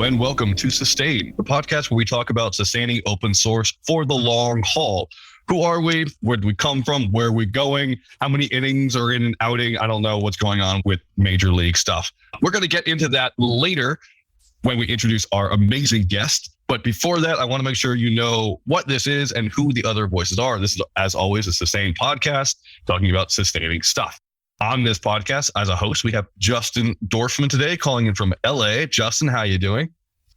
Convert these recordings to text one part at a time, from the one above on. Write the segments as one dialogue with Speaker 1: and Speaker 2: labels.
Speaker 1: and welcome to Sustain, the podcast where we talk about sustaining open source for the long haul. Who are we? Where do we come from? Where are we going? How many innings are in an outing? I don't know what's going on with major league stuff. We're going to get into that later when we introduce our amazing guest. But before that, I want to make sure you know what this is and who the other voices are. This is, as always, a Sustain podcast talking about sustaining stuff. On this podcast, as a host, we have Jon Dorfman today, calling in from LA. Justin, how are you doing?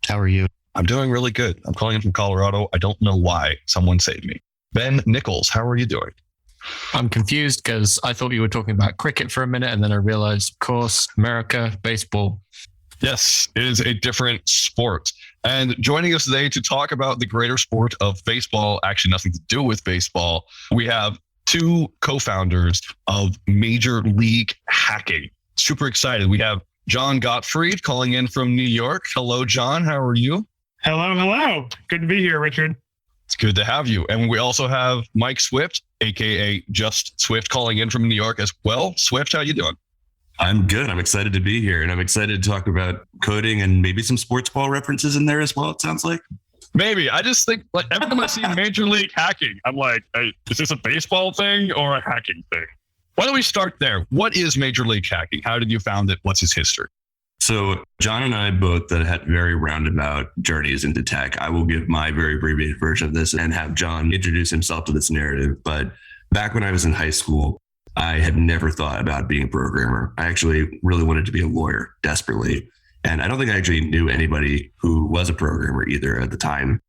Speaker 2: How are you?
Speaker 1: I'm doing really good. I'm calling in from Colorado. I don't know why. Someone saved me. Ben Nickolls, how are you doing?
Speaker 2: I'm confused because I thought you were talking about cricket for a minute, and then I realized, of course, America, baseball.
Speaker 1: Yes, it is a different sport. And joining us today to talk about the greater sport of baseball, actually nothing to do with baseball, we have two co-founders of Major League Hacking. Super excited. We have Jon Gottfried calling in from New York. Hello, Jon. How are you?
Speaker 3: Hello. Good to be here, Richard.
Speaker 1: It's good to have you. And we also have Mike Swift, aka Just Swift, calling in from New York as well. Swift, how you doing?
Speaker 4: I'm good. I'm excited to be here, and I'm excited to talk about coding and maybe some sports ball references in there as well, it sounds like.
Speaker 1: Maybe. I just think, like, every time I see Major League Hacking, I'm like, hey, is this a baseball thing or a hacking thing? Why don't we start there? What is Major League Hacking? How did you found it? What's its history?
Speaker 4: So Jon and I both had very roundabout journeys into tech. I will give my very abbreviated version of this and have Jon introduce himself to this narrative. But back when I was in high school, I had never thought about being a programmer. I actually really wanted to be a lawyer desperately. And I don't think I actually knew anybody who was a programmer either at the time.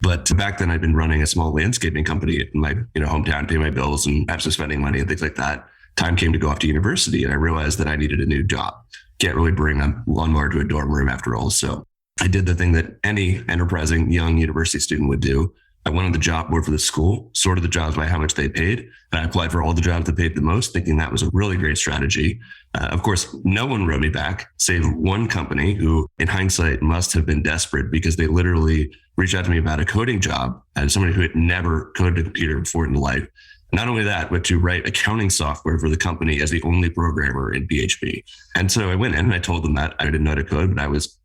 Speaker 4: But back then I'd been running a small landscaping company in my hometown, paying my bills and actually spending money and things like that. Time came to go off to university, and I realized that I needed a new job. Can't really bring a lawnmower to a dorm room after all. So I did the thing that any enterprising young university student would do. I went on the job board for the school, sorted the jobs by how much they paid, and I applied for all the jobs that paid the most, thinking that was a really great strategy. Of course, no one wrote me back, save one company who, in hindsight, must have been desperate because they literally reached out to me about a coding job as somebody who had never coded a computer before in life. Not only that, but to write accounting software for the company as the only programmer in PHP. And so I went in and I told them that I didn't know how to code, but I was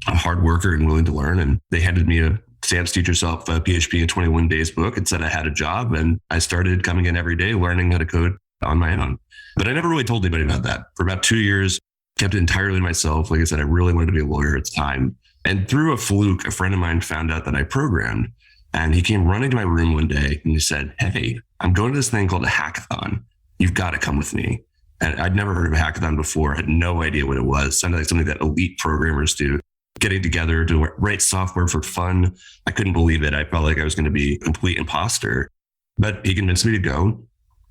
Speaker 4: a hard worker and willing to learn. And they handed me a Stamps Teach Yourself PHP in 21 Days book and said I had a job. And I started coming in every day, learning how to code on my own. But I never really told anybody about that. For about 2 years, kept it entirely to myself. Like I said, I really wanted to be a lawyer at the time. And through a fluke, a friend of mine found out that I programmed. And he came running to my room one day and he said, hey, I'm going to this thing called a hackathon. You've got to come with me. And I'd never heard of a hackathon before. I had no idea what it was. Sounded like something that elite programmers do. Getting together to write software for fun. I couldn't believe it. I felt like I was going to be a complete imposter. But he convinced me to go.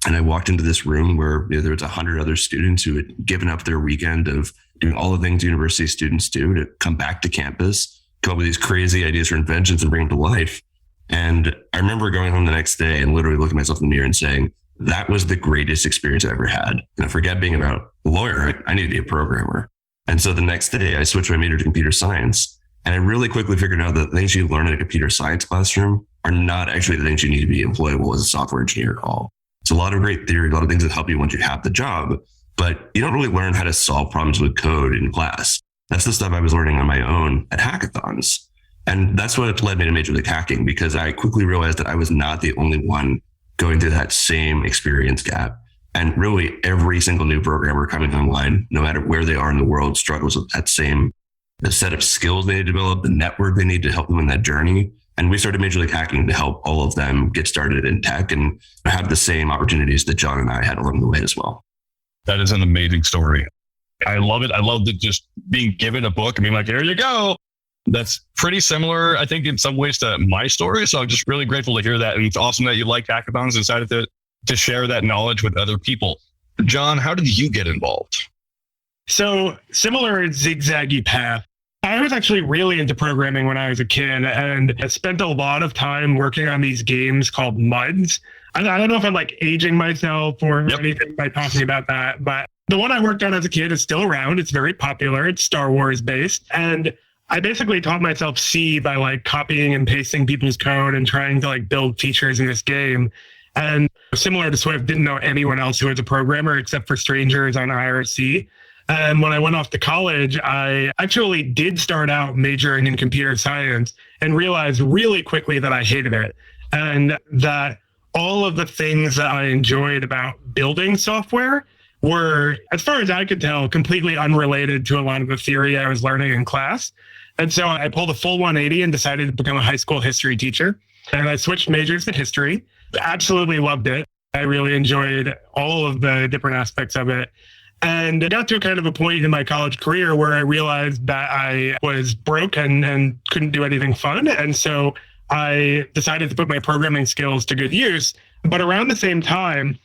Speaker 4: And I walked into this room where there was 100 other students who had given up their weekend of doing all the things university students do to come back to campus, come up with these crazy ideas for inventions and bring them to life. And I remember going home the next day and literally looking at myself in the mirror and saying, that was the greatest experience I ever had. And I forget being about a lawyer. I need to be a programmer. And so the next day I switched my major to computer science. And I really quickly figured out that the things you learn in a computer science classroom are not actually the things you need to be employable as a software engineer at all. It's a lot of great theory, a lot of things that help you once you have the job, but you don't really learn how to solve problems with code in class. That's the stuff I was learning on my own at hackathons. And that's what led me to Major League Hacking, because I quickly realized that I was not the only one going through that same experience gap. And really every single new programmer coming online, no matter where they are in the world, struggles with that same the set of skills they need to develop, the network they need to help them in that journey. And we started Major League Hacking to help all of them get started in tech and have the same opportunities that Jon and I had along the way as well.
Speaker 1: That is an amazing story. I love it. I love that just being given a book and being like, here you go. That's pretty similar, I think, in some ways to my story. So I'm just really grateful to hear that. And it's awesome that you like hackathons and decided to share that knowledge with other people. Jon, how did you get involved?
Speaker 3: So similar zigzaggy path. I was actually really into programming when I was a kid, and I spent a lot of time working on these games called MUDs. I don't know if I'm like aging myself or anything by talking about that, but the one I worked on as a kid is still around. It's very popular. It's Star Wars based. And I basically taught myself C by like copying and pasting people's code and trying to like build features in this game. And similar to Swift, didn't know anyone else who was a programmer except for strangers on IRC. And when I went off to college, I actually did start out majoring in computer science and realized really quickly that I hated it. And that all of the things that I enjoyed about building software were, as far as I could tell, completely unrelated to a lot of the theory I was learning in class. And so I pulled a full 180 and decided to become a high school history teacher. And I switched majors to history. Absolutely loved it. I really enjoyed all of the different aspects of it. And I got to a kind of a point in my college career where I realized that I was broke and couldn't do anything fun. And so I decided to put my programming skills to good use. But around the same time,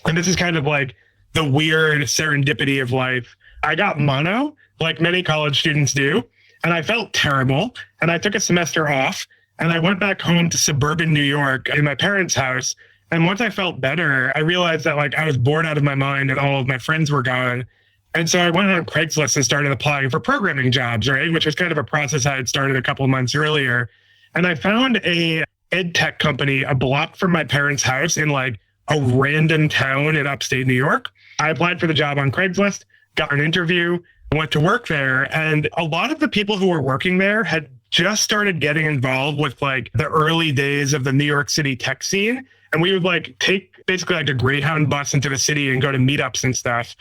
Speaker 3: and this is kind of like the weird serendipity of life, I got mono, like many college students do. And I felt terrible. And I took a semester off and I went back home to suburban New York in my parents' house. And once I felt better, I realized that like I was bored out of my mind and all of my friends were gone. And so I went on Craigslist and started applying for programming jobs, right? Which was kind of a process I had started a couple of months earlier. And I found a ed tech company a block from my parents' house in like a random town in upstate New York. I applied for the job on Craigslist, got an interview, went to work there. And a lot of the people who were working there had just started getting involved with like the early days of the New York City tech scene. And we would like take basically like a Greyhound bus into the city and go to meetups and stuff.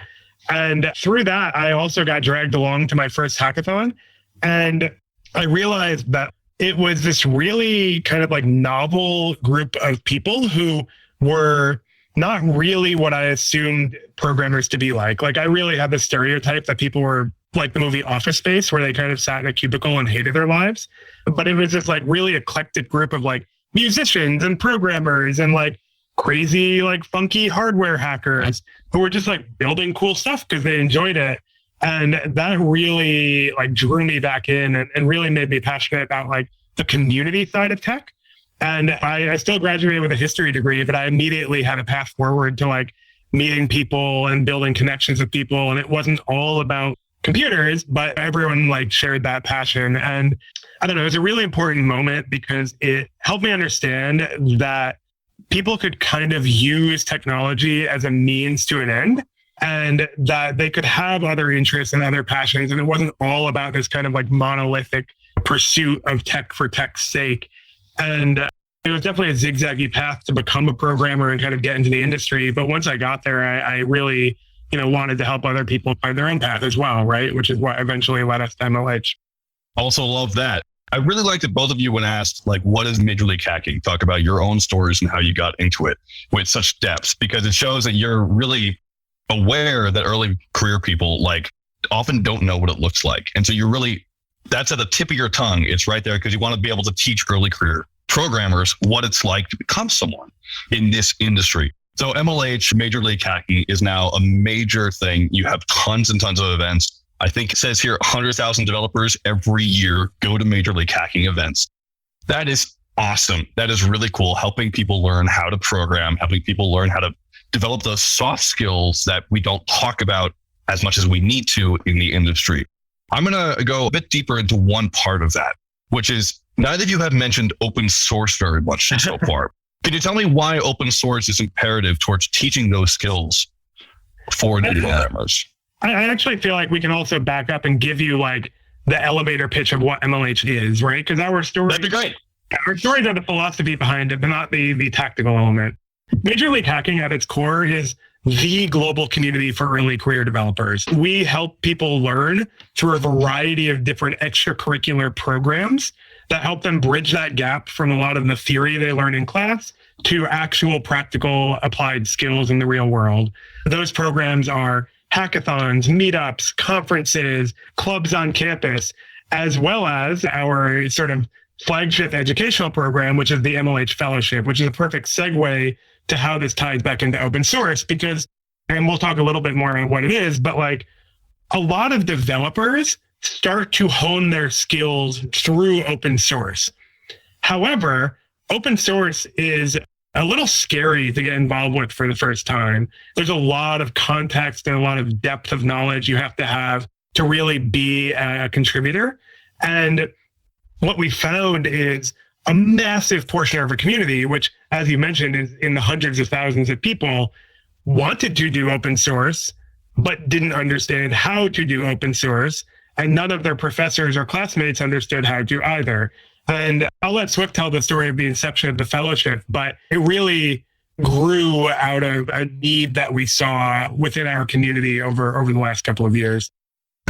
Speaker 3: And through that, I also got dragged along to my first hackathon. And I realized that it was this really kind of like novel group of people who were not really what I assumed programmers to be like. Like I really had this stereotype that people were like the movie Office Space, where they kind of sat in a cubicle and hated their lives. But it was this like really eclectic group of like musicians and programmers and like crazy, like funky hardware hackers who were just like building cool stuff because they enjoyed it. And that really like drew me back in and really made me passionate about like the community side of tech. And I still graduated with a history degree, but I immediately had a path forward to like meeting people and building connections with people. And it wasn't all about computers, but everyone like shared that passion. And I don't know, it was a really important moment because it helped me understand that people could kind of use technology as a means to an end, and that they could have other interests and other passions. And it wasn't all about this kind of like monolithic pursuit of tech for tech's sake. And it was definitely a zigzaggy path to become a programmer and kind of get into the industry. But once I got there, I really, wanted to help other people find their own path as well, right? Which is what eventually led us to MLH.
Speaker 1: Also love that. I really liked that both of you when asked, like, what is Major League Hacking? Talk about your own stories and how you got into it with such depth, because it shows that you're really aware that early career people like often don't know what it looks like. And so that's at the tip of your tongue. It's right there because you want to be able to teach early career programmers what it's like to become someone in this industry. So MLH, Major League Hacking, is now a major thing. You have tons and tons of events. I think it says here 100,000 developers every year go to Major League Hacking events. That is awesome. That is really cool. Helping people learn how to program, helping people learn how to develop those soft skills that we don't talk about as much as we need to in the industry. I'm going to go a bit deeper into one part of that, which is neither of you have mentioned open source very much so far. Can you tell me why open source is imperative towards teaching those skills for new programmers?
Speaker 3: I actually feel like we can also back up and give you like the elevator pitch of what MLH is, right? Because our story,
Speaker 1: that'd be great.
Speaker 3: Our stories are the philosophy behind it, but not the tactical element. Major League Hacking at its core is the global community for early career developers. We help people learn through a variety of different extracurricular programs that help them bridge that gap from a lot of the theory they learn in class to actual practical applied skills in the real world. Those programs are hackathons, meetups, conferences, clubs on campus, as well as our sort of flagship educational program, which is the MLH Fellowship, which is a perfect segue to how this ties back into open source, because, and we'll talk a little bit more on what it is, but like a lot of developers start to hone their skills through open source. However, open source is a little scary to get involved with for the first time. There's a lot of context and a lot of depth of knowledge you have to really be a contributor. And what we found is a massive portion of our community, which, as you mentioned, is in the hundreds of thousands of people, wanted to do open source, but didn't understand how to do open source. And none of their professors or classmates understood how to either. And I'll let Swift tell the story of the inception of the fellowship, but it really grew out of a need that we saw within our community over the last couple of years.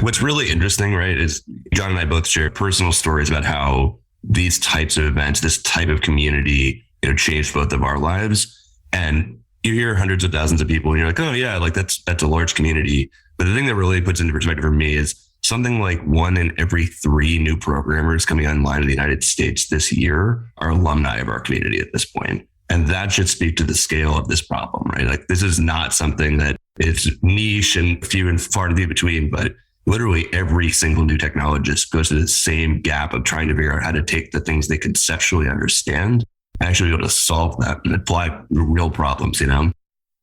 Speaker 4: What's really interesting, right, is Jon and I both share personal stories about how these types of events, this type of community, changed both of our lives. And you hear hundreds of thousands of people and you're like, oh yeah, like that's a large community. But the thing that really puts into perspective for me is something like 1 in every 3 new programmers coming online in the United States this year are alumni of our community at this point. And that should speak to the scale of this problem, right? Like this is not something that is niche and few and far to be between, but literally every single new technologist goes to the same gap of trying to figure out how to take the things they conceptually understand and actually be able to solve that and apply real problems, And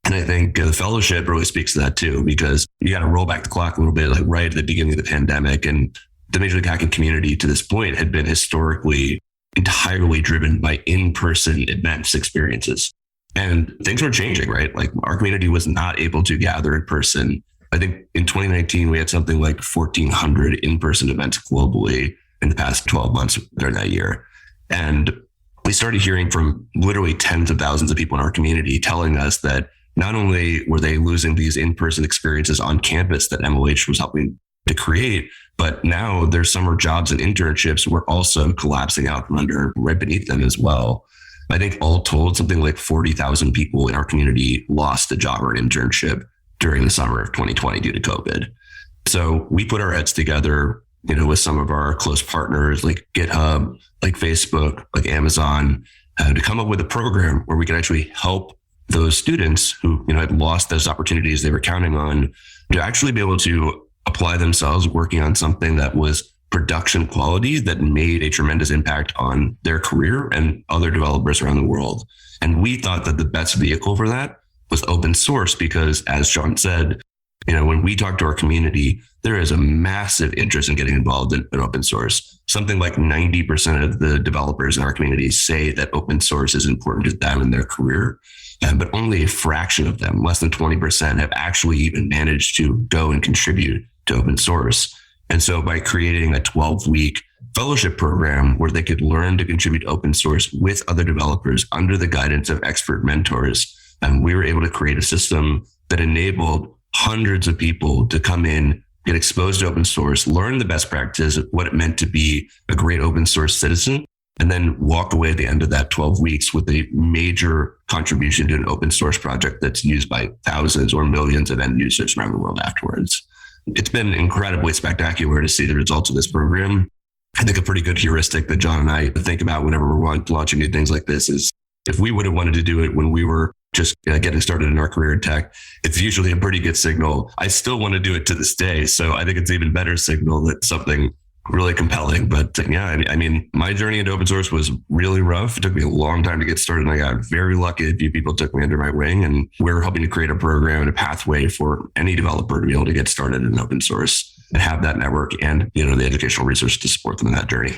Speaker 4: I think the fellowship really speaks to that too, because you got to roll back the clock a little bit, like right at the beginning of the pandemic. And the Major League Hacking community to this point had been historically entirely driven by in-person events experiences. And things were changing, right? Like our community was not able to gather in person. I think in 2019, we had something like 1,400 in-person events globally in the past 12 months during that year. And we started hearing from literally tens of thousands of people in our community telling us that not only were they losing these in-person experiences on campus that MLH was helping to create, but now their summer jobs and internships were also collapsing out from under right beneath them as well. I think all told, something like 40,000 people in our community lost a job or an internship during the summer of 2020 due to COVID. So we put our heads together, with some of our close partners like GitHub, like Facebook, like Amazon, to come up with a program where we could actually help those students who, had lost those opportunities they were counting on to actually be able to apply themselves working on something that was production quality that made a tremendous impact on their career and other developers around the world. And we thought that the best vehicle for that was open source because, as Jon said, when we talk to our community, there is a massive interest in getting involved in open source. Something like 90% of the developers in our community say that open source is important to them in their career. But only a fraction of them, less than 20%, have actually even managed to go and contribute to open source. And so by creating a 12-week fellowship program where they could learn to contribute open source with other developers under the guidance of expert mentors, we were able to create a system that enabled hundreds of people to come in, get exposed to open source, learn the best practices, what it meant to be a great open source citizen, and then walk away at the end of that 12 weeks with a major contribution to an open source project that's used by thousands or millions of end users around the world afterwards. It's been incredibly spectacular to see the results of this program. I think a pretty good heuristic that Jon and I think about whenever we're launching new things like this is if we would have wanted to do it when we were just getting started in our career in tech, it's usually a pretty good signal. I still want to do it to this day. So I think it's even better signal that something really compelling. But yeah, I mean, my journey into open source was really rough. It took me a long time to get started. And I got very lucky. A few people took me under my wing, and we're helping to create a program and a pathway for any developer to be able to get started in open source and have that network and, the educational resources to support them in that journey.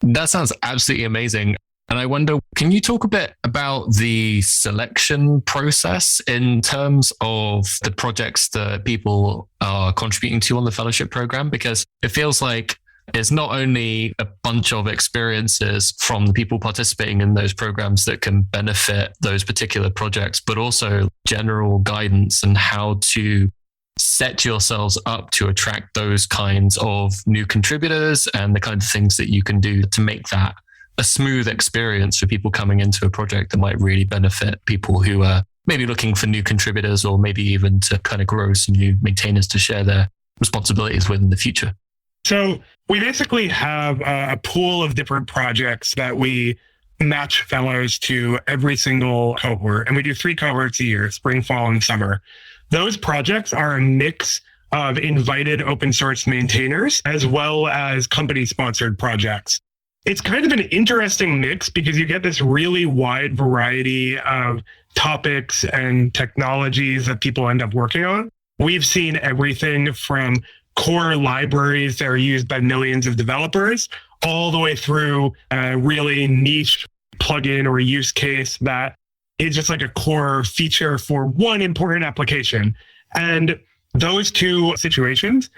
Speaker 2: That sounds absolutely amazing. And I wonder, can you talk a bit about the selection process in terms of the projects that people are contributing to on the fellowship program? Because it feels like it's not only a bunch of experiences from the people participating in those programs that can benefit those particular projects, but also general guidance and how to set yourselves up to attract those kinds of new contributors and the kind of things that you can do to make that a smooth experience for people coming into a project that might really benefit people who are maybe looking for new contributors or maybe even to kind of grow some new maintainers to share their responsibilities with in the future.
Speaker 3: So we basically have a pool of different projects that we match fellows to every single cohort. And we do 3 cohorts a year, spring, fall, and summer. Those projects are a mix of invited open source maintainers as well as company-sponsored projects. It's kind of an interesting mix because you get this really wide variety of topics and technologies that people end up working on. We've seen everything from core libraries that are used by millions of developers all the way through a really niche plugin or use case that is just like a core feature for one important application. And those two situations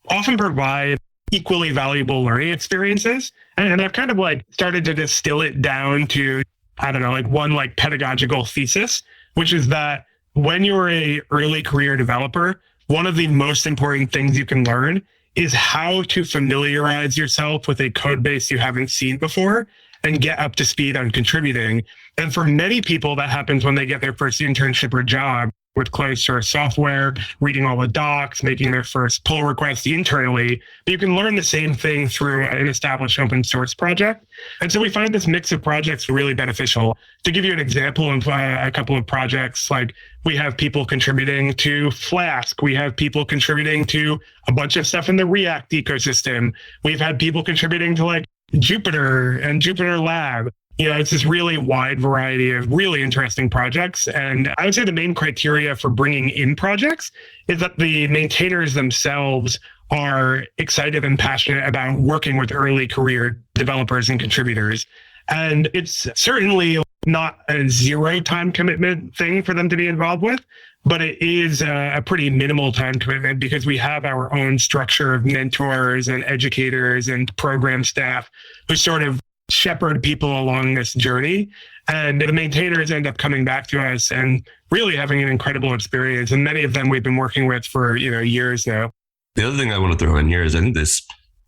Speaker 3: often provide equally valuable learning experiences. And I've kind of like started to distill it down to, I don't know, like one like pedagogical thesis, which is that when you're a early career developer, one of the most important things you can learn is how to familiarize yourself with a code base you haven't seen before and get up to speed on contributing. And for many people, that happens when they get their first internship or job with closed source software, reading all the docs, making their first pull request internally. But you can learn the same thing through an established open source project. And so we find this mix of projects really beneficial. To give you an example of a couple of projects, like we have people contributing to Flask. We have people contributing to a bunch of stuff in the React ecosystem. We've had people contributing to like Jupyter and Jupyter Lab. It's this really wide variety of really interesting projects. And I would say the main criteria for bringing in projects is that the maintainers themselves are excited and passionate about working with early career developers and contributors. And it's certainly not a zero time commitment thing for them to be involved with, but it is a pretty minimal time commitment because we have our own structure of mentors and educators and program staff who sort of shepherd people along this journey. And the maintainers end up coming back to us and really having an incredible experience. And many of them we've been working with for years now.
Speaker 4: The other thing I want to throw in here is I think this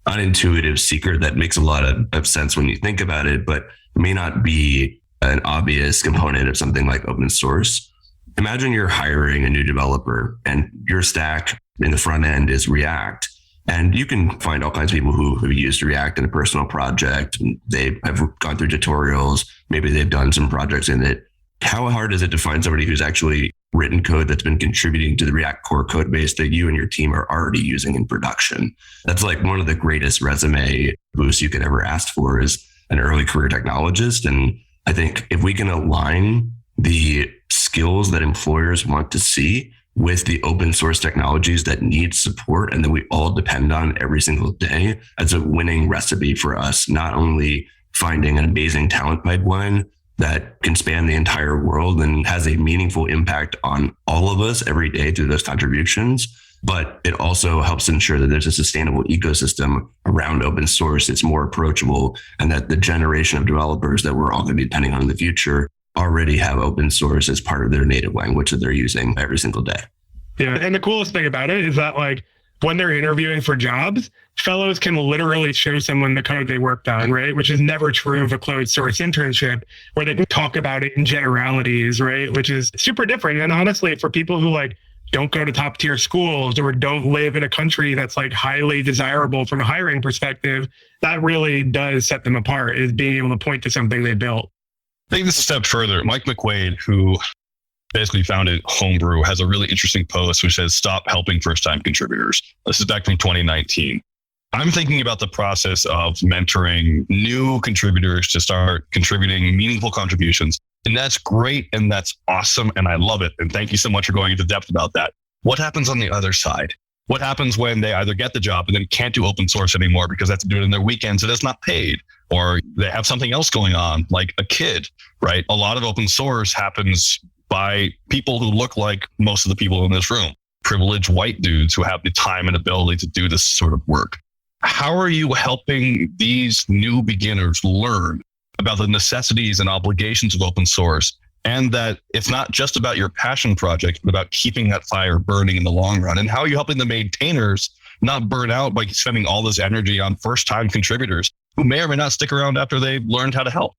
Speaker 4: unintuitive secret that makes a lot of sense when you think about it, but may not be an obvious component of something like open source. Imagine you're hiring a new developer and your stack in the front end is React. And you can find all kinds of people who have used React in a personal project. They have gone through tutorials. Maybe they've done some projects in it. How hard is it to find somebody who's actually written code that's been contributing to the React core code base that you and your team are already using in production? That's like one of the greatest resume boosts you could ever ask for is an early career technologist. And I think if we can align the skills that employers want to see with the open source technologies that need support and that we all depend on every single day, as a winning recipe for us, not only finding an amazing talent pipeline that can span the entire world and has a meaningful impact on all of us every day through those contributions, but it also helps ensure that there's a sustainable ecosystem around open source. It's more approachable, and that the generation of developers that we're all going to be depending on in the future already have open source as part of their native language that they're using every single day.
Speaker 3: Yeah. And the coolest thing about it is that like when they're interviewing for jobs, fellows can literally show someone the code they worked on, right? Which is never true of a closed source internship where they can talk about it in generalities, right? Which is super different. And honestly, for people who like don't go to top tier schools or don't live in a country that's like highly desirable from a hiring perspective, that really does set them apart, is being able to point to something they built.
Speaker 1: Take this a step further. Mike McQuaid, who basically founded Homebrew, has a really interesting post which says, "Stop helping first-time contributors." This is back from 2019. I'm thinking about the process of mentoring new contributors to start contributing meaningful contributions. And that's great. And that's awesome. And I love it. And thank you so much for going into depth about that. What happens on the other side? What happens when they either get the job and then can't do open source anymore because they have to do it in their weekends and it's not paid, or they have something else going on, like a kid, right? A lot of open source happens by people who look like most of the people in this room, privileged white dudes who have the time and ability to do this sort of work. How are you helping these new beginners learn about the necessities and obligations of open source, and that it's not just about your passion project, but about keeping that fire burning in the long run? And how are you helping the maintainers not burn out by spending all this energy on first-time contributors who may or may not stick around after they've learned how to help?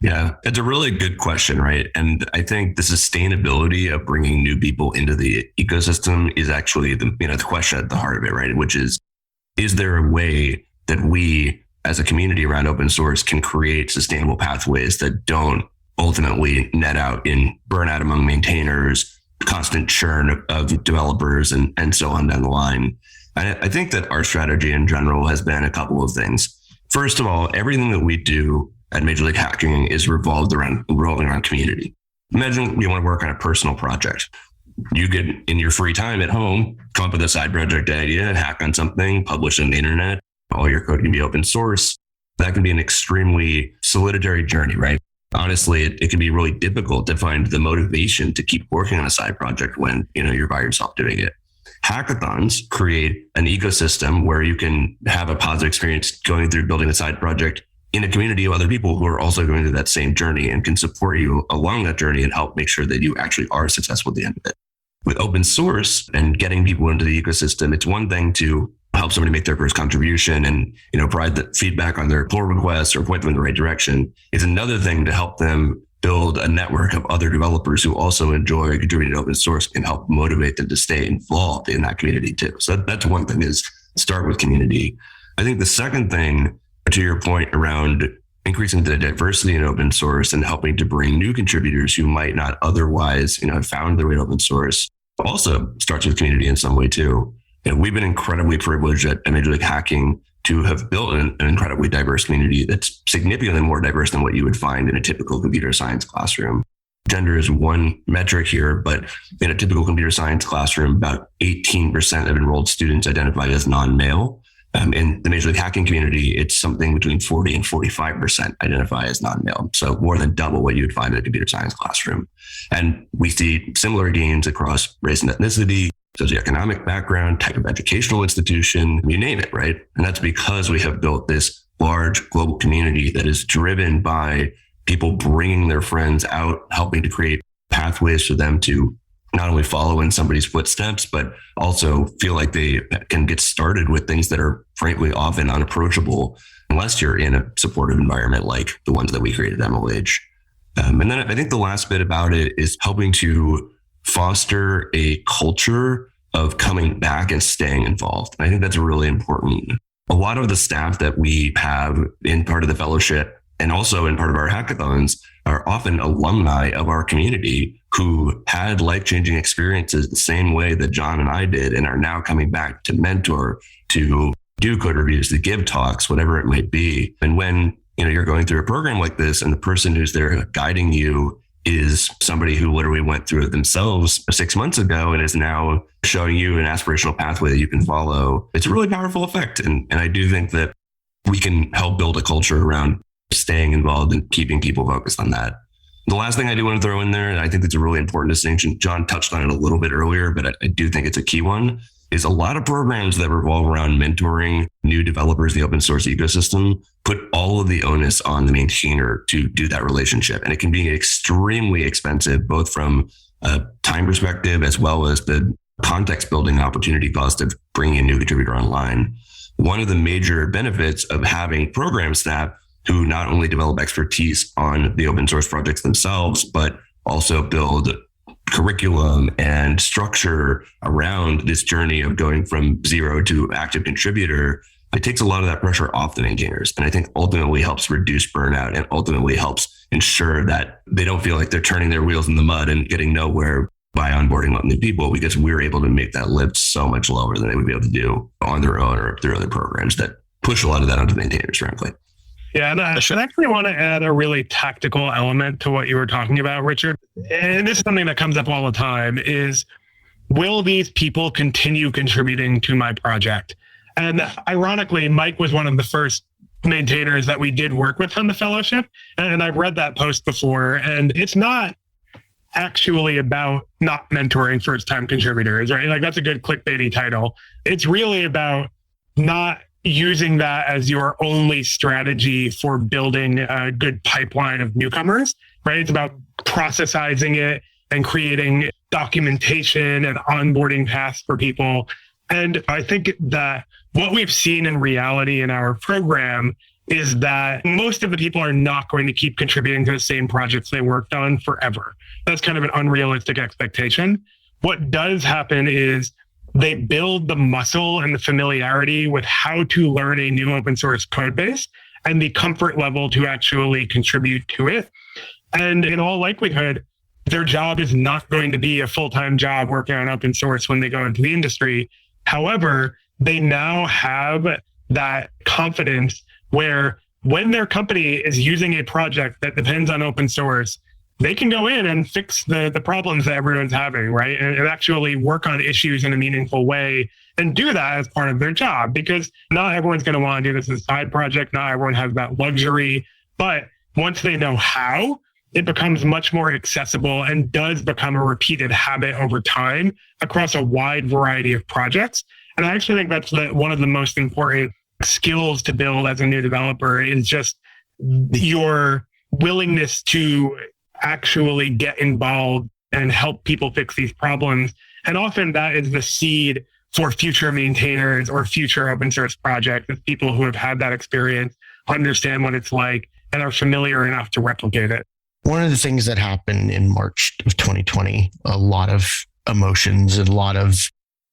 Speaker 4: Yeah, it's a really good question, right? And I think the sustainability of bringing new people into the ecosystem is actually the question at the heart of it, right? Which is there a way that we as a community around open source can create sustainable pathways that don't ultimately net out in burnout among maintainers, constant churn of developers, and so on down the line? I think that our strategy in general has been a couple of things. First of all, everything that we do at Major League Hacking is revolving around community. Imagine you want to work on a personal project. You could, in your free time at home, come up with a side project idea, hack on something, publish on the internet. All your code can be open source. That can be an extremely solitary journey, right? Honestly, it can be really difficult to find the motivation to keep working on a side project when you're by yourself doing it. Hackathons create an ecosystem where you can have a positive experience going through building a side project in a community of other people who are also going through that same journey and can support you along that journey and help make sure that you actually are successful at the end of it. With open source and getting people into the ecosystem, it's one thing to help somebody make their first contribution and, provide the feedback on their pull requests or point them in the right direction. It's another thing to help them build a network of other developers who also enjoy contributing to open source and help motivate them to stay involved in that community too. So that's one thing, is start with community. I think the second thing, to your point around increasing the diversity in open source and helping to bring new contributors who might not otherwise, have found their way to open source, also starts with community in some way too. And we've been incredibly privileged at Major League Hacking to have built an incredibly diverse community that's significantly more diverse than what you would find in a typical computer science classroom. Gender is one metric here, but in a typical computer science classroom, about 18% of enrolled students identify as non-male. In the Major League Hacking community, it's something between 40 and 45% identify as non-male. So more than double what you would find in a computer science classroom. And we see similar gains across race and ethnicity, socioeconomic background, type of educational institution, you name it, right? And that's because we have built this large global community that is driven by people bringing their friends out, helping to create pathways for them to not only follow in somebody's footsteps, but also feel like they can get started with things that are frankly often unapproachable unless you're in a supportive environment like the ones that we created at MLH. And then I think the last bit about it is helping to foster a culture of coming back and staying involved. And I think that's really important. A lot of the staff that we have in part of the fellowship and also in part of our hackathons are often alumni of our community who had life-changing experiences the same way that Jon and I did and are now coming back to mentor, to do code reviews, to give talks, whatever it might be. And when you're going through a program like this and the person who's there guiding you is somebody who literally went through it themselves 6 months ago and is now showing you an aspirational pathway that you can follow, it's a really powerful effect. And I do think that we can help build a culture around staying involved and keeping people focused on that. The last thing I do want to throw in there, and I think that's a really important distinction, Jon touched on it a little bit earlier, but I do think it's a key one, is a lot of programs that revolve around mentoring new developers in the open source ecosystem put all of the onus on the maintainer to do that relationship. And it can be extremely expensive, both from a time perspective as well as the context building opportunity cost of bringing a new contributor online. One of the major benefits of having program staff who not only develop expertise on the open source projects themselves, but also build curriculum and structure around this journey of going from zero to active contributor, it takes a lot of that pressure off the maintainers. And I think ultimately helps reduce burnout and ultimately helps ensure that they don't feel like they're turning their wheels in the mud and getting nowhere by onboarding new people, because we're able to make that lift so much lower than they would be able to do on their own or through other programs that push a lot of that onto the maintainers, frankly.
Speaker 3: Yeah, and I should actually want to add a really tactical element to what you were talking about, Richard. And this is something that comes up all the time is, will these people continue contributing to my project? And ironically, Mike was one of the first maintainers that we did work with on the fellowship. And I've read that post before, and it's not actually about not mentoring first-time contributors, right? Like, that's a good clickbaity title. It's really about not using that as your only strategy for building a good pipeline of newcomers, right? It's about processizing it and creating documentation and onboarding paths for people. And I think that what we've seen in reality in our program is that most of the people are not going to keep contributing to the same projects they worked on forever. That's kind of an unrealistic expectation. What does happen is they build the muscle and the familiarity with how to learn a new open source code base and the comfort level to actually contribute to it. And in all likelihood, their job is not going to be a full-time job working on open source when they go into the industry. However, they now have that confidence where when their company is using a project that depends on open source, they can go in and fix the problems that everyone's having, right? And actually work on issues in a meaningful way and do that as part of their job, because not everyone's going to want to do this as a side project. Not everyone has that luxury, but once they know how, it becomes much more accessible and does become a repeated habit over time across a wide variety of projects. And I actually think that's one of the most important skills to build as a new developer is just your willingness to actually get involved and help people fix these problems. And often that is the seed for future maintainers or future open source projects, is people who have had that experience, understand what it's like, and are familiar enough to replicate it.
Speaker 5: One of the things that happened in March of 2020, a lot of emotions and a lot of,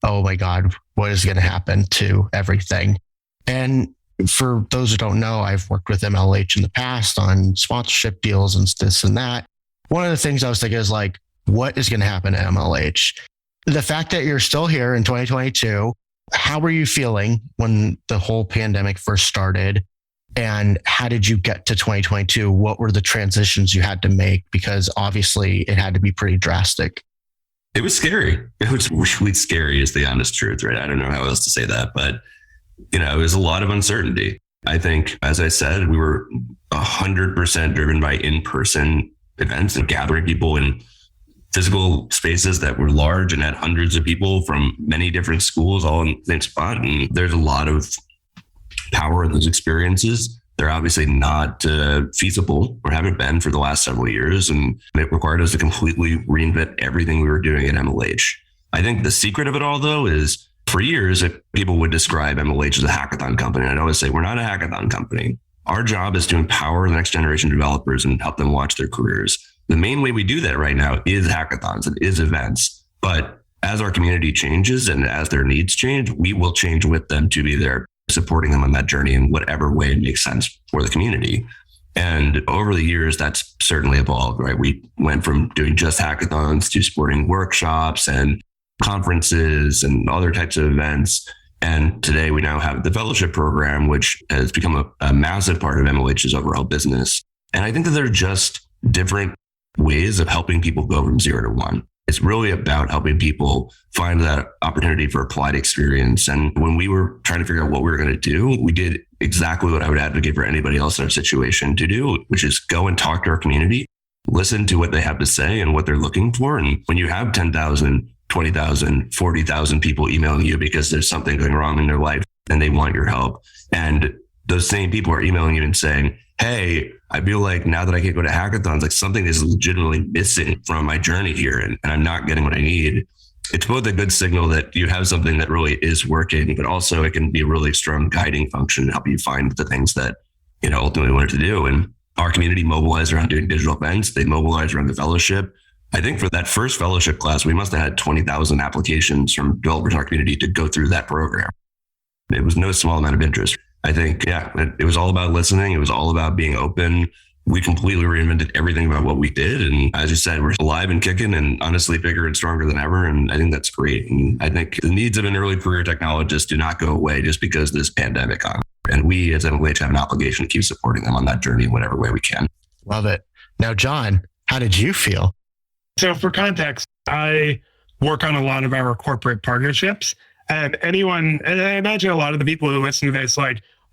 Speaker 5: oh my God, what is going to happen to everything? And for those who don't know, I've worked with MLH in the past on sponsorship deals and this and that. One of the things I was thinking is like, what is going to happen to MLH? The fact that you're still here in 2022, how were you feeling when the whole pandemic first started? And how did you get to 2022? What were the transitions you had to make? Because obviously it had to be pretty drastic.
Speaker 4: It was scary. It was really scary is the honest truth, right? I don't know how else to say that, but it was a lot of uncertainty. I think, as I said, we were 100% driven by in-person events and gathering people in physical spaces that were large and had hundreds of people from many different schools all in the same spot. And there's a lot of power in those experiences. They're obviously not feasible or haven't been for the last several years. And it required us to completely reinvent everything we were doing at MLH. I think the secret of it all, though, is for years, people would describe MLH as a hackathon company. And I'd always say, we're not a hackathon company. Our job is to empower the next generation developers and help them launch their careers. The main way we do that right now is hackathons and is events. But as our community changes and as their needs change, we will change with them to be there, supporting them on that journey in whatever way it makes sense for the community. And over the years, that's certainly evolved, right? We went from doing just hackathons to supporting workshops and conferences and other types of events. And today we now have the fellowship program, which has become a massive part of MLH's overall business. And I think that they're just different ways of helping people go from 0 to 1. It's really about helping people find that opportunity for applied experience. And when we were trying to figure out what we were going to do, we did exactly what I would advocate for anybody else in our situation to do, which is go and talk to our community, listen to what they have to say and what they're looking for. And when you have 10,000, 20,000, 40,000 people emailing you because there's something going wrong in their life and they want your help, and those same people are emailing you and saying, hey, I feel like now that I can't go to hackathons, like something is legitimately missing from my journey here and I'm not getting what I need. It's both a good signal that you have something that really is working, but also it can be a really strong guiding function to help you find the things that, ultimately wanted to do. And our community mobilized around doing digital events. They mobilized around the fellowship. I think for that first fellowship class, we must have had 20,000 applications from developers in our community to go through that program. It was no small amount of interest. I think, it was all about listening. It was all about being open. We completely reinvented everything about what we did. And as you said, we're alive and kicking and honestly bigger and stronger than ever. And I think that's great. And I think the needs of an early career technologist do not go away just because this pandemic on. And we as MLH have an obligation to keep supporting them on that journey in whatever way we can.
Speaker 5: Love it. Now, Jon, how did you feel?
Speaker 3: So for context, I work on a lot of our corporate partnerships, and I imagine a lot of the people who listen to this,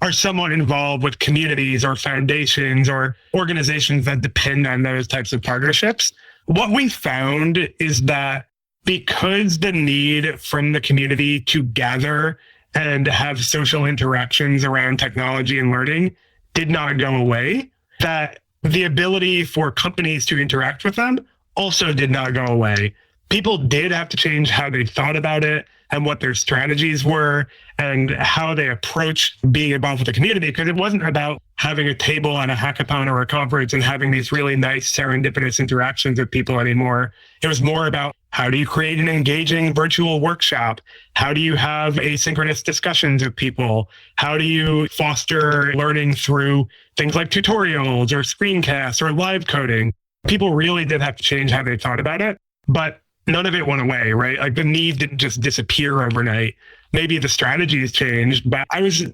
Speaker 3: are somewhat involved with communities or foundations or organizations that depend on those types of partnerships. What we found is that because the need from the community to gather and have social interactions around technology and learning did not go away, that the ability for companies to interact with them also did not go away. People did have to change how they thought about it and what their strategies were and how they approach being involved with the community, because it wasn't about having a table on a hackathon or a conference and having these really nice serendipitous interactions with people anymore. It was more about, how do you create an engaging virtual workshop? How do you have asynchronous discussions with people? How do you foster learning through things like tutorials or screencasts or live coding? People really did have to change how they thought about it, but none of it went away, right? The need didn't just disappear overnight. Maybe the strategies changed, but I was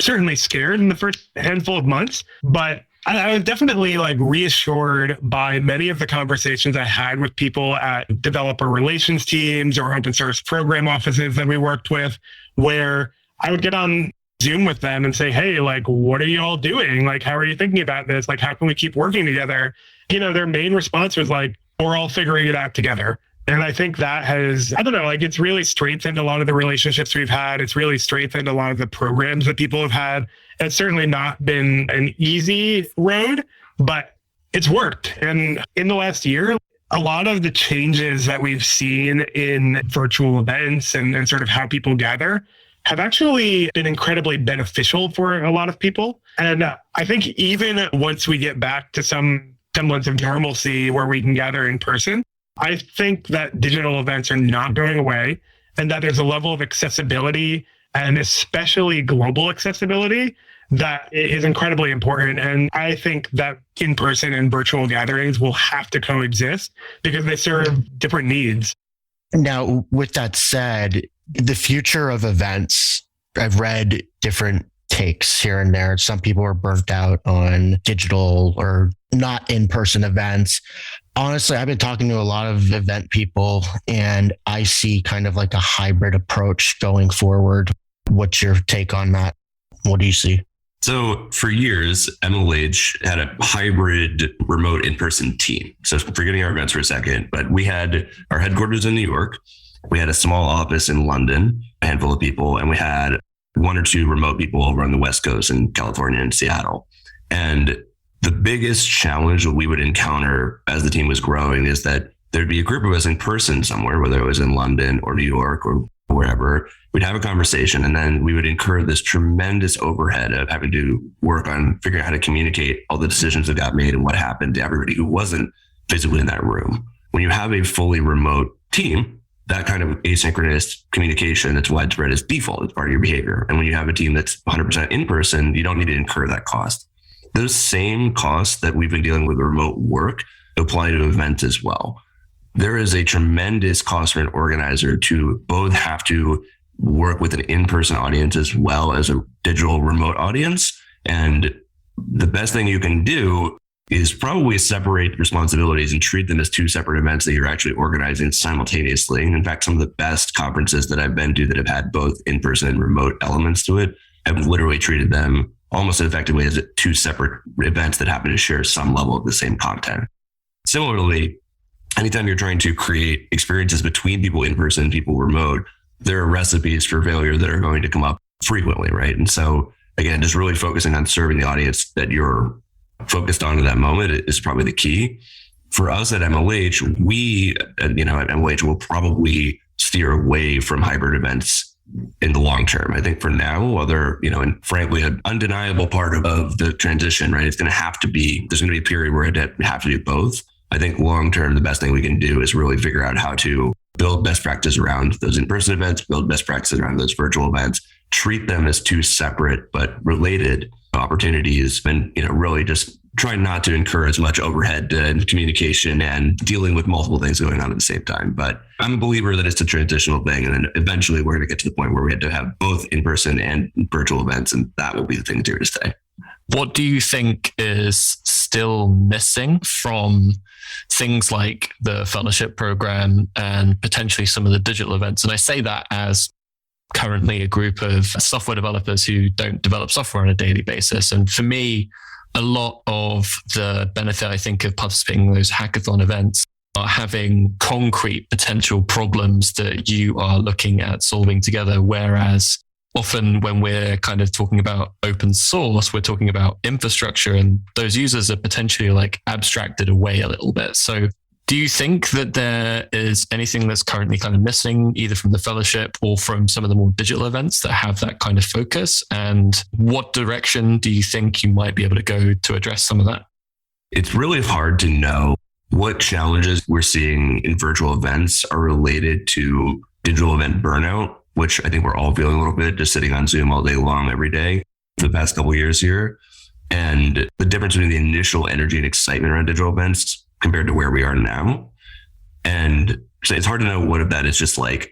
Speaker 3: certainly scared in the first handful of months, but I was definitely reassured by many of the conversations I had with people at developer relations teams or open source program offices that we worked with, where I would get on Zoom with them and say, hey, like, what are you all doing? Like, how are you thinking about this? Like, how can we keep working together? Their main response was like, we're all figuring it out together. And I think that has, I don't know, like it's really strengthened a lot of the relationships we've had. It's really strengthened a lot of the programs that people have had. It's certainly not been an easy road, but it's worked. And in the last year, a lot of the changes that we've seen in virtual events and sort of how people gather have actually been incredibly beneficial for a lot of people. And I think even once we get back to some semblance of normalcy where we can gather in person, I think that digital events are not going away and that there's a level of accessibility and especially global accessibility that is incredibly important. And I think that in-person and virtual gatherings will have to coexist because they serve different needs.
Speaker 5: Now, with that said, the future of events, I've read different takes here and there. Some people are burnt out on digital or not in-person events. Honestly, I've been talking to a lot of event people and I see kind of like a hybrid approach going forward. What's your take on that? What do you see?
Speaker 4: So for years, MLH had a hybrid remote in-person team. So forgetting our events for a second, but we had our headquarters in New York. We had a small office in London, a handful of people, and we had one or two remote people over on the West Coast in California and Seattle. And the biggest challenge that we would encounter as the team was growing is that there'd be a group of us in person somewhere, whether it was in London or New York or wherever. We'd have a conversation and then we would incur this tremendous overhead of having to work on figuring out how to communicate all the decisions that got made and what happened to everybody who wasn't physically in that room. When you have a fully remote team, that kind of asynchronous communication that's widespread is default. It's part of your behavior. And when you have a team that's 100% in person, you don't need to incur that cost. Those same costs that we've been dealing with remote work apply to events as well. There is a tremendous cost for an organizer to both have to work with an in-person audience as well as a digital remote audience. And the best thing you can do is probably separate responsibilities and treat them as two separate events that you're actually organizing simultaneously. And in fact, some of the best conferences that I've been to that have had both in-person and remote elements to it, I've literally treated them almost as effectively as two separate events that happen to share some level of the same content. Similarly, anytime you're trying to create experiences between people in person and people remote, there are recipes for failure that are going to come up frequently, right? And so again, just really focusing on serving the audience that you're focused on at that moment is probably the key. For us at MLH, we, at MLH will probably steer away from hybrid events in the long term. I think for now, while they're, and frankly, an undeniable part of the transition, right? It's going to have to be, there's going to be a period where it have to do both. I think long term, the best thing we can do is really figure out how to build best practice around those in-person events, build best practices around those virtual events, treat them as two separate but related opportunities, and really just try not to incur as much overhead and communication and dealing with multiple things going on at the same time. But I'm a believer that it's a transitional thing. And then eventually we're going to get to the point where we had to have both in-person and virtual events. And that will be the thing that's here to stay.
Speaker 2: What do you think is still missing from things like the fellowship program and potentially some of the digital events? And I say that as currently a group of software developers who don't develop software on a daily basis. And for me, a lot of the benefit, I think, of participating in those hackathon events are having concrete potential problems that you are looking at solving together. Whereas often when we're kind of talking about open source, we're talking about infrastructure and those users are potentially like abstracted away a little bit. So do you think that there is anything that's currently kind of missing either from the fellowship or from some of the more digital events that have that kind of focus? And what direction do you think you might be able to go to address some of that?
Speaker 4: It's really hard to know what challenges we're seeing in virtual events are related to digital event burnout, which I think we're all feeling a little bit just sitting on Zoom all day long every day for the past couple of years here. And the difference between the initial energy and excitement around digital events compared to where we are now. And so it's hard to know what of that is just like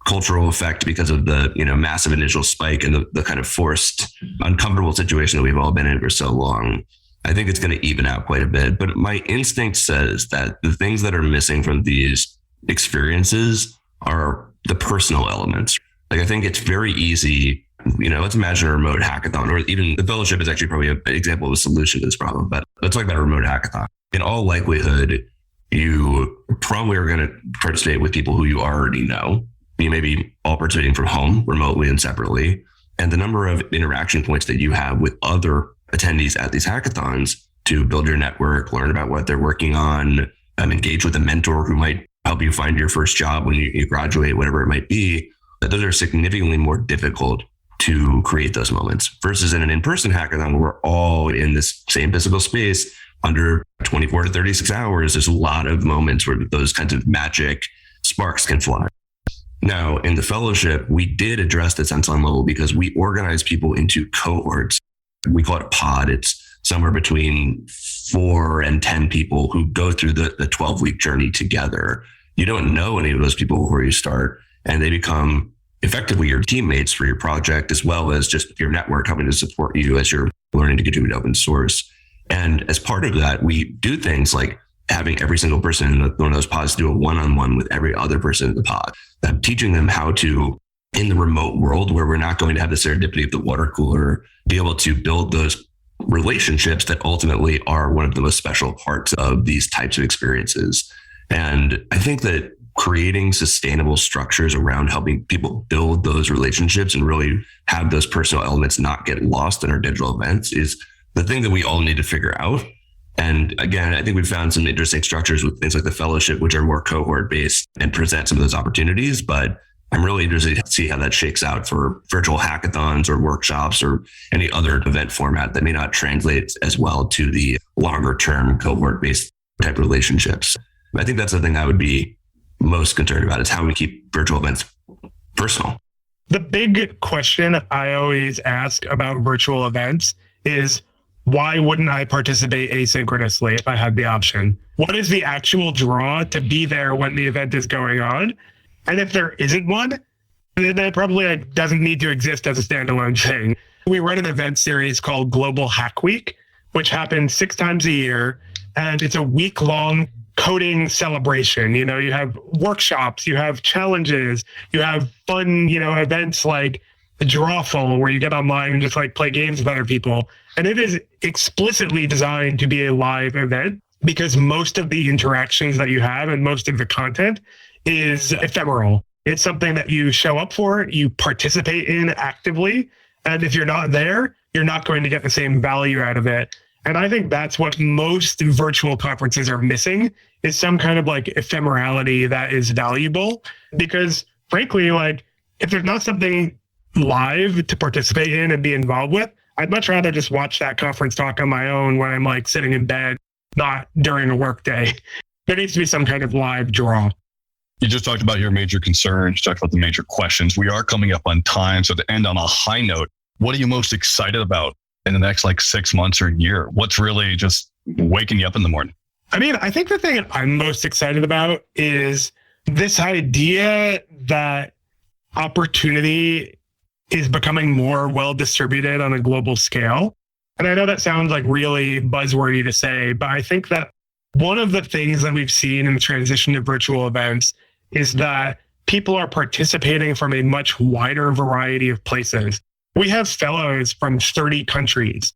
Speaker 4: cultural effect because of the, massive initial spike and the kind of forced, uncomfortable situation that we've all been in for so long. I think it's going to even out quite a bit. But my instinct says that the things that are missing from these experiences are the personal elements. Like, I think it's very easy let's imagine a remote hackathon, or even the fellowship is actually probably an example of a solution to this problem. But let's talk about a remote hackathon. In all likelihood, you probably are going to participate with people who you already know. You may be all participating from home, remotely and separately. And the number of interaction points that you have with other attendees at these hackathons to build your network, learn about what they're working on, engage with a mentor who might help you find your first job when you graduate, whatever it might be, those are significantly more difficult to create those moments versus in an in-person hackathon where we're all in this same physical space under 24 to 36 hours. There's a lot of moments where those kinds of magic sparks can fly. Now, in the fellowship, we did address this on some level because we organize people into cohorts. We call it a pod. It's somewhere between 4 and 10 people who go through the 12-week journey together. You don't know any of those people before you start, and they become effectively your teammates for your project, as well as just your network helping to support you as you're learning to contribute to open source. And as part of that, we do things like having every single person in one of those pods do a one-on-one with every other person in the pod. I'm teaching them how to, in the remote world where we're not going to have the serendipity of the water cooler, be able to build those relationships that ultimately are one of the most special parts of these types of experiences. And I think that creating sustainable structures around helping people build those relationships and really have those personal elements not get lost in our digital events is the thing that we all need to figure out. And again, I think we've found some interesting structures with things like the fellowship, which are more cohort based and present some of those opportunities. But I'm really interested to see how that shakes out for virtual hackathons or workshops or any other event format that may not translate as well to the longer term cohort based type relationships. I think that's the thing I would be most concerned about is how we keep virtual events personal.
Speaker 3: The big question I always ask about virtual events is, why wouldn't I participate asynchronously if I had the option? What is the actual draw to be there when the event is going on? And if there isn't one, then it probably doesn't need to exist as a standalone thing. We run an event series called Global Hack Week, which happens 6 times a year. And it's a week-long coding celebration. You have workshops, you have challenges, you have fun, events like the Drawful, where you get online and just play games with other people. And it is explicitly designed to be a live event because most of the interactions that you have and most of the content is ephemeral. It's something that you show up for, you participate in actively. And if you're not there, you're not going to get the same value out of it. And I think that's what most virtual conferences are missing, is some kind of ephemerality that is valuable. Because frankly, if there's not something live to participate in and be involved with, I'd much rather just watch that conference talk on my own when I'm sitting in bed, not during a work day. There needs to be some kind of live draw.
Speaker 1: You just talked about your major concerns, talked about the major questions. We are coming up on time. So to end on a high note, what are you most excited about in the next 6 months or a year? What's really just waking you up in the morning?
Speaker 3: I think the thing I'm most excited about is this idea that opportunity is becoming more well distributed on a global scale. And I know that sounds really buzzwordy to say, but I think that one of the things that we've seen in the transition to virtual events is that people are participating from a much wider variety of places. We have fellows from 30 countries,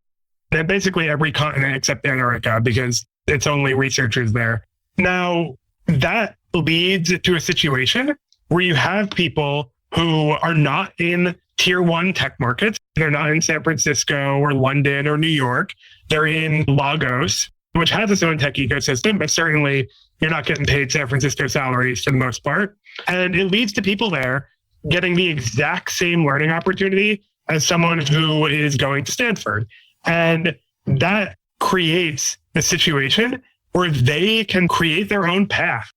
Speaker 3: and basically every continent except Antarctica, because it's only researchers there. Now, that leads to a situation where you have people who are not in tier 1 tech markets. They're not in San Francisco or London or New York. They're in Lagos, which has its own tech ecosystem, but certainly you're not getting paid San Francisco salaries for the most part. And it leads to people there getting the exact same learning opportunity as someone who is going to Stanford. And that creates a situation where they can create their own path.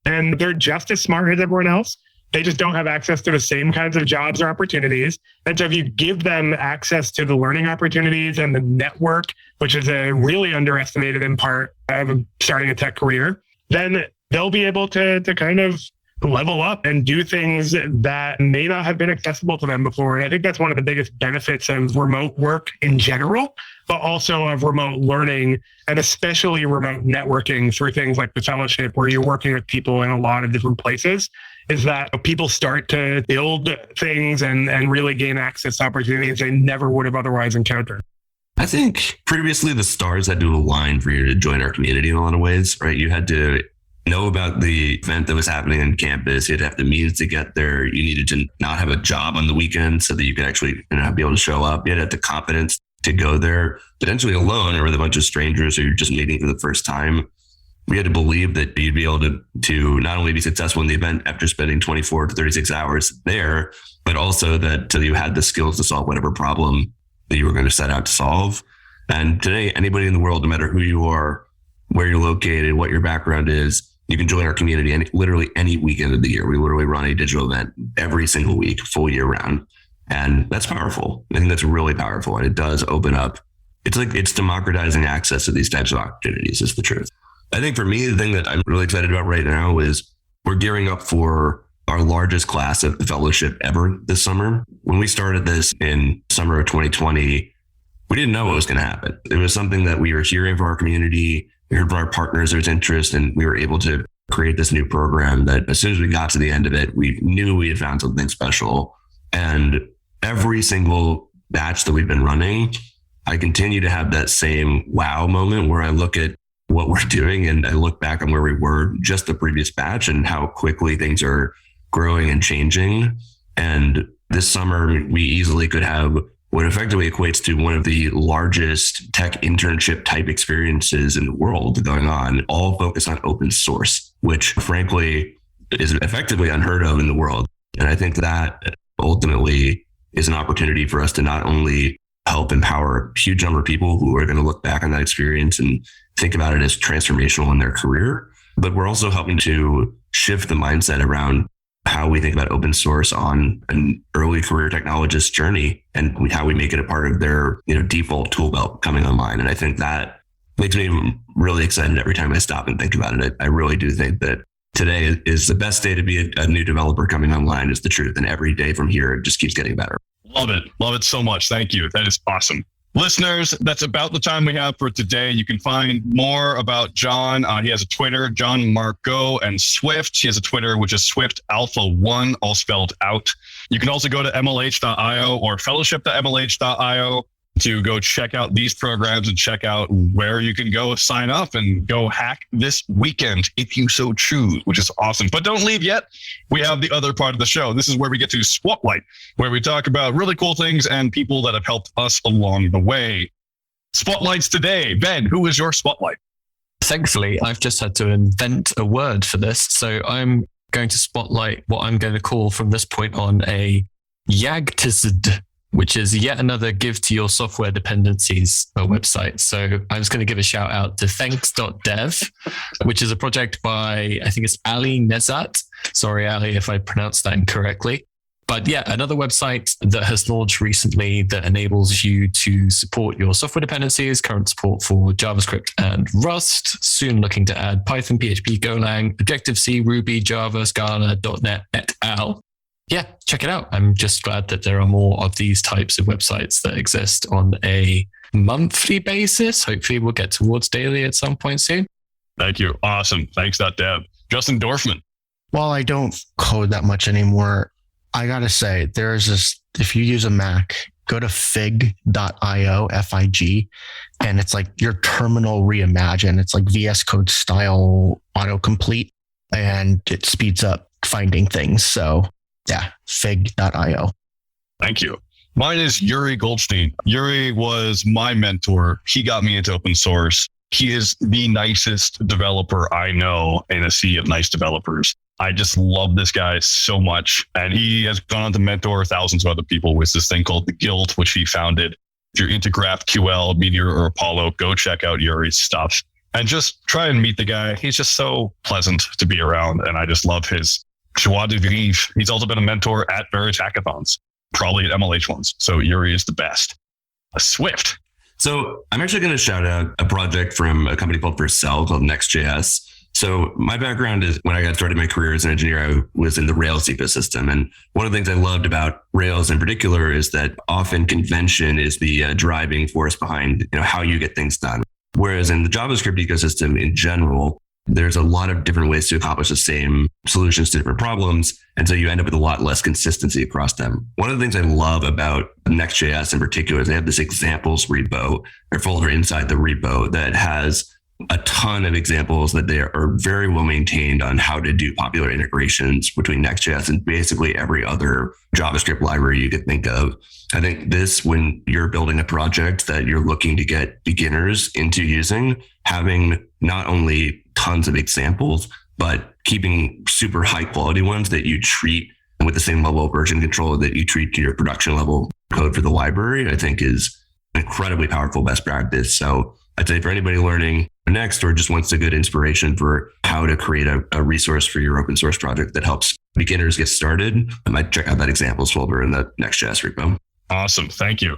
Speaker 3: And they're just as smart as everyone else. They just don't have access to the same kinds of jobs or opportunities. And so if you give them access to the learning opportunities and the network, which is a really underestimated in part of starting a tech career, then they'll be able to kind of level up and do things that may not have been accessible to them before. And I think that's one of the biggest benefits of remote work in general, but also of remote learning and especially remote networking through things like the fellowship, where you're working with people in a lot of different places, is that people start to build things and really gain access to opportunities they never would have otherwise encountered.
Speaker 4: I think previously the stars had to align for you to join our community in a lot of ways, right? You had to know about the event that was happening on campus. You'd have the means to get there. You needed to not have a job on the weekend so that you could actually be able to show up. You had to have the confidence to go there, potentially alone or with a bunch of strangers who you're just meeting for the first time. We had to believe that you'd be able to not only be successful in the event after spending 24 to 36 hours there, but also that you had the skills to solve whatever problem that you were going to set out to solve. And today, anybody in the world, no matter who you are, where you're located, what your background is, you can join our community literally any weekend of the year. We literally run a digital event every single week, full year round. And that's powerful. I think that's really powerful. And it does open up. It's democratizing access to these types of opportunities is the truth. I think for me, the thing that I'm really excited about right now is we're gearing up for our largest class of fellowship ever this summer. When we started this in summer of 2020, we didn't know what was going to happen. It was something that we were hearing from our community. We heard from our partners there's interest, and we were able to create this new program that as soon as we got to the end of it, we knew we had found something special. And every single batch that we've been running, I continue to have that same wow moment where I look at what we're doing and I look back on where we were just the previous batch and how quickly things are growing and changing. And this summer, we easily could have what effectively equates to one of the largest tech internship type experiences in the world going on, all focused on open source, which frankly is effectively unheard of in the world. And I think that ultimately is an opportunity for us to not only help empower a huge number of people who are going to look back on that experience and think about it as transformational in their career, but we're also helping to shift the mindset around how we think about open source on an early career technologist journey and how we make it a part of their default tool belt coming online. And I think that makes me really excited every time I stop and think about it. I really do think that today is the best day to be a new developer coming online is the truth. And every day from here, it just keeps getting better.
Speaker 1: Love it. Love it so much. Thank you. That is awesome. Listeners, that's about the time we have for today. You can find more about Jon. He has a Twitter, Jon Marco, and Swift. He has a Twitter, which is Swift Alpha 1, all spelled out. You can also go to MLH.io or fellowship.mlh.io to go check out these programs and check out where you can go sign up and go hack this weekend if you so choose, which is awesome. But don't leave yet. We have the other part of the show. This is where we get to Spotlight, where we talk about really cool things and people that have helped us along the way. Spotlights today. Ben, who is your spotlight?
Speaker 2: Thankfully, I've just had to invent a word for this. So I'm going to spotlight what I'm going to call from this point on a YAGTZD, which is yet another give to your software dependencies website. So I was going to give a shout out to thanks.dev, which is a project by, I think it's Ali Nezat. Sorry, Ali, if I pronounced that incorrectly. But yeah, another website that has launched recently that enables you to support your software dependencies, current support for JavaScript and Rust, soon looking to add Python, PHP, Golang, Objective-C, Ruby, Java, Scala, .NET, et al. Yeah, check it out. I'm just glad that there are more of these types of websites that exist on a monthly basis. Hopefully we'll get towards daily at some point soon.
Speaker 1: Thank you. Awesome. Thanks, Dev. Justin Dorfman.
Speaker 5: While I don't code that much anymore, I got to say, there's this, if you use a Mac, go to fig.io, F-I-G, and it's like your terminal reimagined. It's like VS Code style autocomplete, and it speeds up finding things. So yeah, fig.io.
Speaker 1: Thank you. Mine is Yuri Goldstein. Yuri was my mentor. He got me into open source. He is the nicest developer I know in a sea of nice developers. I just love this guy so much. And he has gone on to mentor thousands of other people with this thing called The Guild, which he founded. If you're into GraphQL, Meteor, or Apollo, go check out Yuri's stuff and just try and meet the guy. He's just so pleasant to be around. And I just love his joie de vivre. He's also been a mentor at various hackathons, probably at MLH ones. So Yuri is the best. Swift.
Speaker 4: So I'm actually going to shout out a project from a company called Vercel called Next.js. So my background is when I got started my career as an engineer, I was in the Rails ecosystem. And one of the things I loved about Rails in particular is that often convention is the driving force behind how you get things done. Whereas in the JavaScript ecosystem in general, there's a lot of different ways to accomplish the same solutions to different problems. And so you end up with a lot less consistency across them. One of the things I love about Next.js in particular is they have this examples repo or folder inside the repo that has a ton of examples that they are very well maintained on how to do popular integrations between Next.js and basically every other JavaScript library you could think of. I think this, when you're building a project that you're looking to get beginners into using, having not only tons of examples, but keeping super high quality ones that you treat with the same level of version control that you treat to your production level code for the library, I think is an incredibly powerful best practice. So I'd say for anybody learning Next or just wants a good inspiration for how to create a resource for your open source project that helps beginners get started, I might check out that examples folder in the Next.js repo.
Speaker 1: Awesome. Thank you.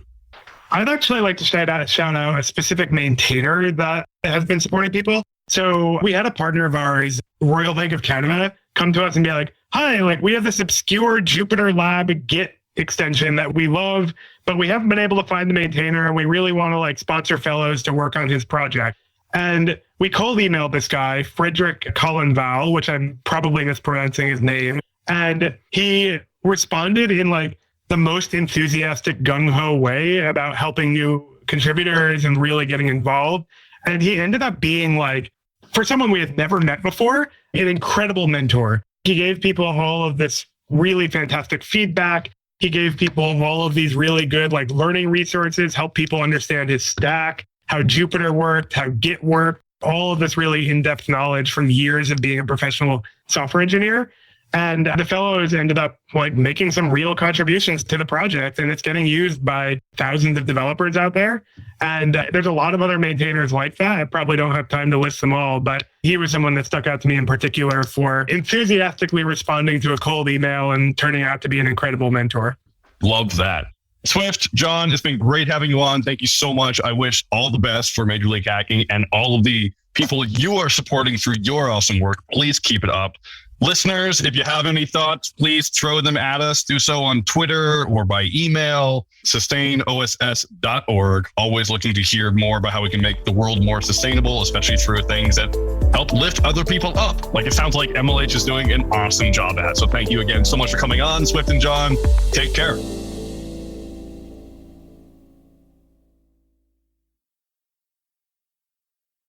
Speaker 3: I'd actually like to shout out a specific maintainer that has been supporting people. So we had a partner of ours, Royal Bank of Canada, come to us and be like, hi, like we have this obscure Jupyter Lab Git extension that we love, but we haven't been able to find the maintainer and we really want to like sponsor fellows to work on his project. And we cold emailed this guy, Frederick Cullenval, which I'm probably mispronouncing his name. And he responded in like the most enthusiastic gung-ho way about helping new contributors and really getting involved. And he ended up being like, for someone we had never met before, an incredible mentor. He gave people all of this really fantastic feedback. He gave people all of these really good like learning resources, helped people understand his stack, how Jupyter worked, how Git worked, all of this really in-depth knowledge from years of being a professional software engineer. And the fellows ended up like making some real contributions to the project, and it's getting used by thousands of developers out there. And there's a lot of other maintainers like that. I probably don't have time to list them all, but he was someone that stuck out to me in particular for enthusiastically responding to a cold email and turning out to be an incredible mentor.
Speaker 1: Love that. Swift, Jon, it's been great having you on. Thank you so much. I wish all the best for Major League Hacking and all of the people you are supporting through your awesome work. Please keep it up. Listeners, if you have any thoughts, please throw them at us. Do so on Twitter or by email, sustainoss.org. Always looking to hear more about how we can make the world more sustainable, especially through things that help lift other people up. Like it sounds like MLH is doing an awesome job at. So thank you again so much for coming on, Swift and Jon. Take care.